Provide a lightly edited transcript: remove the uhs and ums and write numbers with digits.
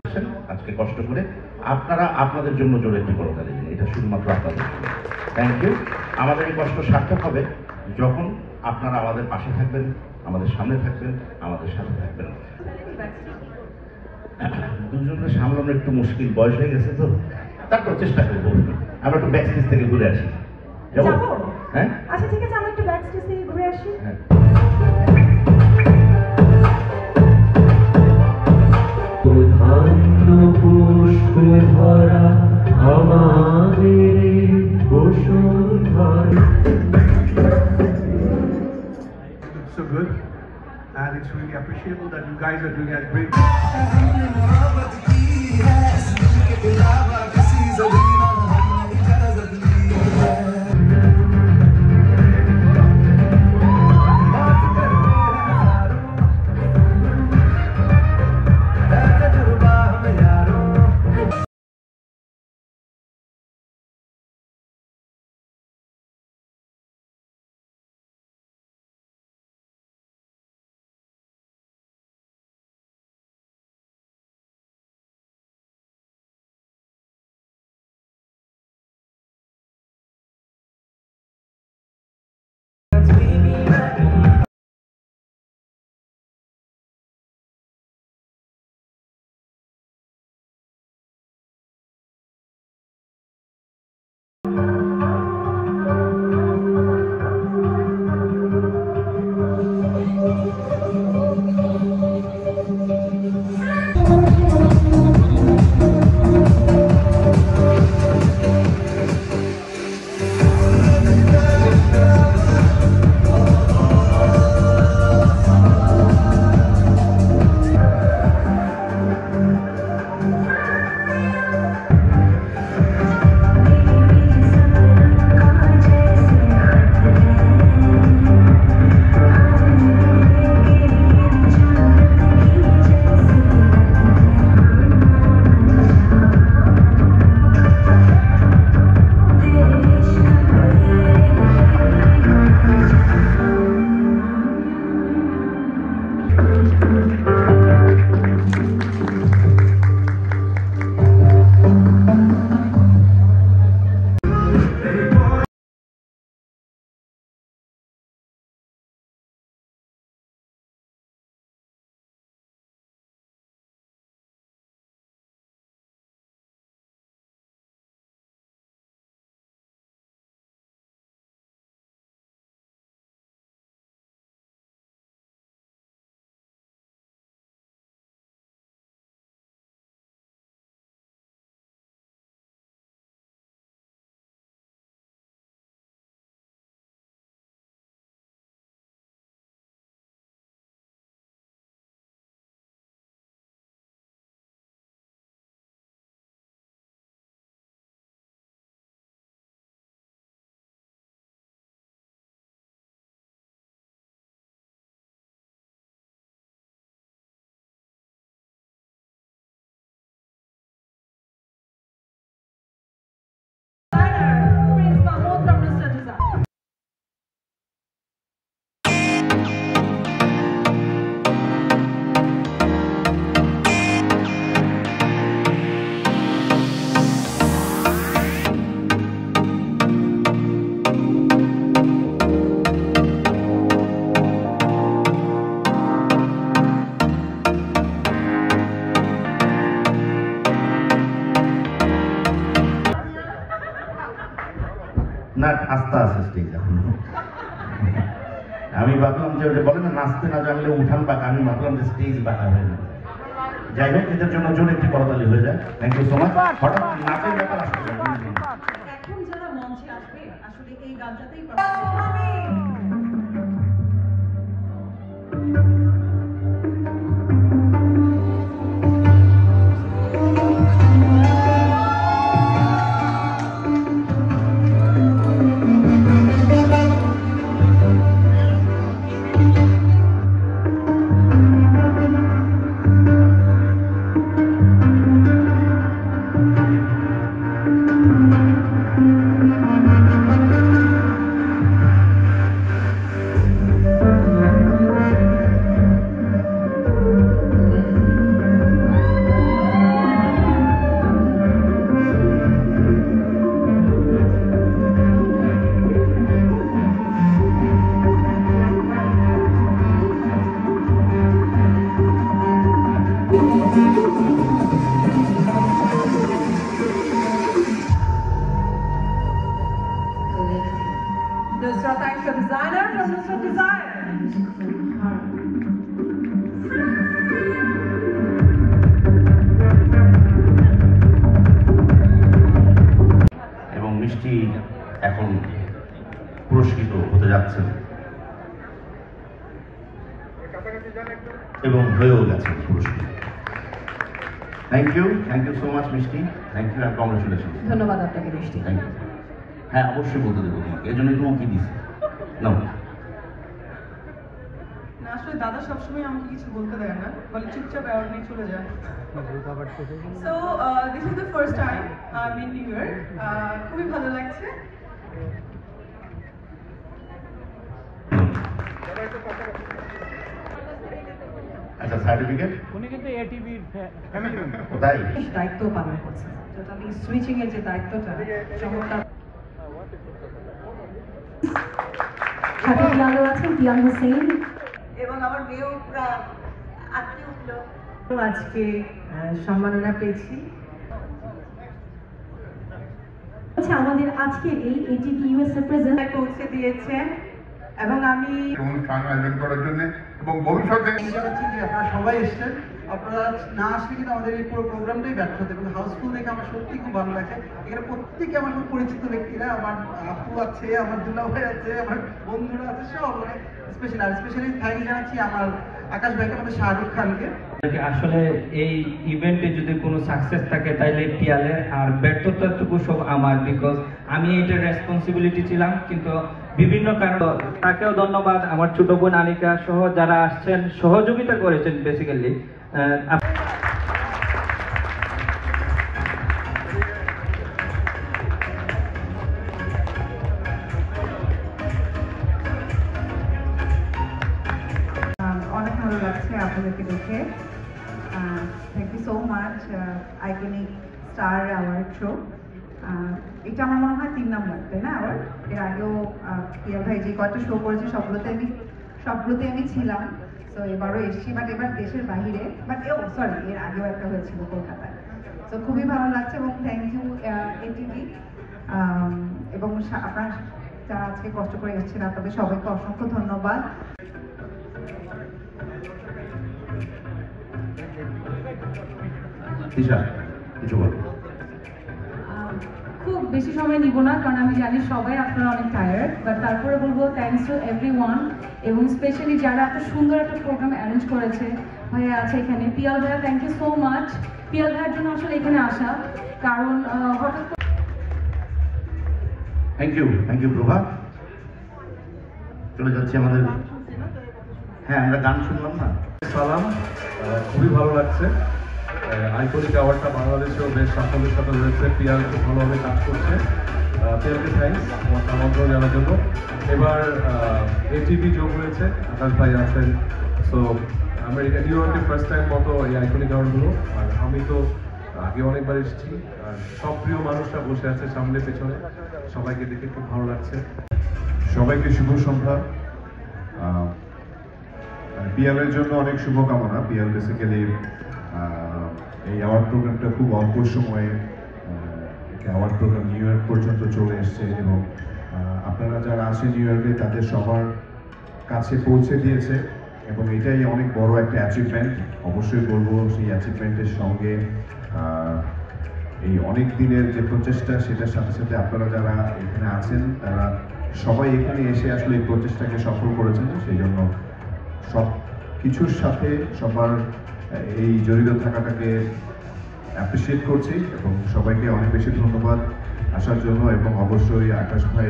আজকে কষ্ট করে আপনারা আপনাদের জন্য জোরে একটি করতালি দিন, এটা শুধুমাত্র আপনাদের জন্য। Thank you. আমাদের এই কষ্ট সার্থক হবে যখন আপনারা আমাদের পাশে থাকবেন, আমাদের সামনে থাকবেন, আমাদের সাথে থাকবেন। দুজনকে সামলানো একটু মুশকিল, বয়স হয়ে গেছে তো, তারপর চেষ্টা করবো আমরা একটু ব্যাক স্টেজ থেকে ঘুরে আসি। যাবো? হ্যাঁ, আচ্ছা ঠিক আছে, আমরা একটু ব্যাক স্টেজ থেকে ঘুরে আসি। হ্যাঁ। পুষ্পে ভরা আমাদের Bashundhara. So good, and it's really appreciable that you guys are doing a great. না, আস্তে আস্তে স্টেজ এখন। আমি ভাবলাম যে বলে না, নাচতে না জানলে উঠান বাঁকা, আমি ভাবলাম যে স্টেজ বাঁকা হয়ে যাবে। যাই হোক, এদের জন্য জোরে একটি করতালি হয়ে যায়। Thank you so much. হঠাৎ নাচের ব্যাপার আসতে এখন যারা মঞ্চে আসবে আসলে এই গানটাতেই just a desire. এবং মিষ্টি এখন পুরস্কৃত হতে যাচ্ছেন এবং হয়েও গেছেন পুরস্কৃত। Thank you so much Mishti, thank you and congratulation. ধন্যবাদ আপনাকে মিষ্টি। Thank you. হ্যাঁ, অবশ্যই বলতে দেবো তোমাকে, এই জন্যই তোমাকে দিচ্ছি। নাও। না আসলে দাদা সবসময় আমাকে কিছু বলতে দেয় না, বলে চুপচাপ অ্যাওয়ার্ড নিয়ে চলে যায়। So this is the first time I in new year, খুবই ভালো লাগছে। আচ্ছা, সার্টিফিকেট উনি কিন্তু এটিভির কোথায়? দায়িত্ব পালন করছে, টোটালি সুইচিং এর যে দায়িত্বটা চমৎকার। সাথে পিয়ানো আছেন, পিয়ান হোসেন। এবং আমার মেয়েও পুরো আটকে উঠলো। আজকে সম্মাননা পেয়েছি। আচ্ছা, আমাদের আজকের এই এটিভি ইউএসএ প্রেজেন্ট পৌঁছে দিয়েছেন এবং আমি অনুষ্ঠান আয়োজন করার জন্য এবং ভবিষ্যতে আপনারা সবাই এসছেন। আপনারা না আসলে কিন্তু আমাদের এই পুরো প্রোগ্রামটাই ব্যর্থ হতো এবং হাউসফুল দেখে আমার সত্যি খুব ভালো লাগছে। এখানে প্রত্যেকে আমার খুব পরিচিত ব্যক্তিরা, আমার আপু আছে, আমার দুলা ভাই আছে, আমার বন্ধুরা আছে, সব মানে স্পেশাল। আর স্পেশালি থ্যাংক জানাচ্ছি আমার আকাশ ভাইকে, আমাদের শাহরুখ খানকে। আসলে এই ইভেন্টে যদি কোনো সাকসেস থাকে তাইলে পিয়ালের, আর ব্যর্থতাটুকু সব আমার, বিকজ আমি এটার রেসপন্সিবিলিটি ছিলাম, কিন্তু বিভিন্ন কারণ। তাকেও ধন্যবাদ, আমার ছোট বোন আনিকা সহ যারা আসছেন, সহযোগিতা করেছেন বেসিক্যালি। অনেক ভালো লাগছে আপনাদেরকে দেখে। Thank you so much iconic star award show. এটা আমার মনে হয় 3 নাম্বার, তাই না অ্যাওয়ার্ড? এর আগেও পিয়া ভাই যে কয়েকটা শো করেছে সবগুলোতে আমি ছিলাম। তো এবারও এসেছি, বাট এবার দেশের বাহিরে, বাট সরি এর আগেও একটা হয়েছিল কলকাতায়। তো খুবই ভালো লাগছে এবং থ্যাংক ইউ এটিভি এবং আপনারা যারা আজকে কষ্ট করে এসেছেন আপনাদের সবাইকে অসংখ্য ধন্যবাদ। দিশা, কিছু বল। খুব বেশি সময় নিব না, কারণ আমি জানি সবাই আপনারা অনেক টায়ার্ড, বাট তারপরে বলবো থ্যাংকস টু এভরিওয়ান, এবং স্পেশালি যারা এত সুন্দর একটা প্রোগ্রাম অ্যারেঞ্জ করেছে। ভাইয়া আছে এখানে, পিয়াল ভাইয়া, thank you so much. Piyal ভাইয়ের জন্য আসলে এখানে আসা, কারণ হঠাৎ করে থ্যাংক ইউ প্রভা। চলে যাচ্ছি আমাদের, হ্যাঁ আমরা গান শুনলাম না। সালাম, খুবই ভালো লাগছে। আইকনিক অ্যাওয়ার্ডটা বাংলাদেশেও বেশ সাফল্যের সাথে রয়েছে। পিয়াল খুব ভালোভাবে কাজ করছে। পিয়ালকে থ্যাংকস আমার আমন্ত্রণ জানার জন্য। এবার এটিভি যোগ হয়েছে, আকাশ ভাই আছেন। সো আমেরিকা নিউ ইয়র্কে ফার্স্ট টাইম মতো এই আইকনিক অ্যাওয়ার্ডগুলো। আর আমি তো আগে অনেকবার এসেছি। আর সব প্রিয় মানুষরা বসে আছে সামনে পেছনে, সবাইকে দেখে খুব ভালো লাগছে। সবাইকে শুভ সন্ধ্যা। পিয়ালের জন্য অনেক শুভকামনা। পিয়াল বেসিক্যালি এই অ্যাওয়ার্ড প্রোগ্রামটা খুব অল্প সময়ে অ্যাওয়ার্ড প্রোগ্রাম নিউ ইয়র্ক পর্যন্ত চলে এসছে এবং আপনারা যারা আছেন নিউ ইয়র্কে তাদের সবার কাছে পৌঁছে দিয়েছে এবং এটাই অনেক বড় একটা অ্যাচিভমেন্ট। অবশ্যই বলবো সেই অ্যাচিভমেন্টের সঙ্গে এই অনেক দিনের যে প্রচেষ্টা, সেটার সাথে সাথে আপনারা যারা এখানে আছেন তারা সবাই এখানে এসে আসলে এই প্রচেষ্টাকে সফল করেছেন। সেই জন্য সব কিছুর সাথে সবার এই জড়িত থাকাটাকে অ্যাপ্রিসিয়েট করছি এবং সবাইকে অনেক বেশি ধন্যবাদ আসার জন্য এবং অবশ্যই আকাশ ভাই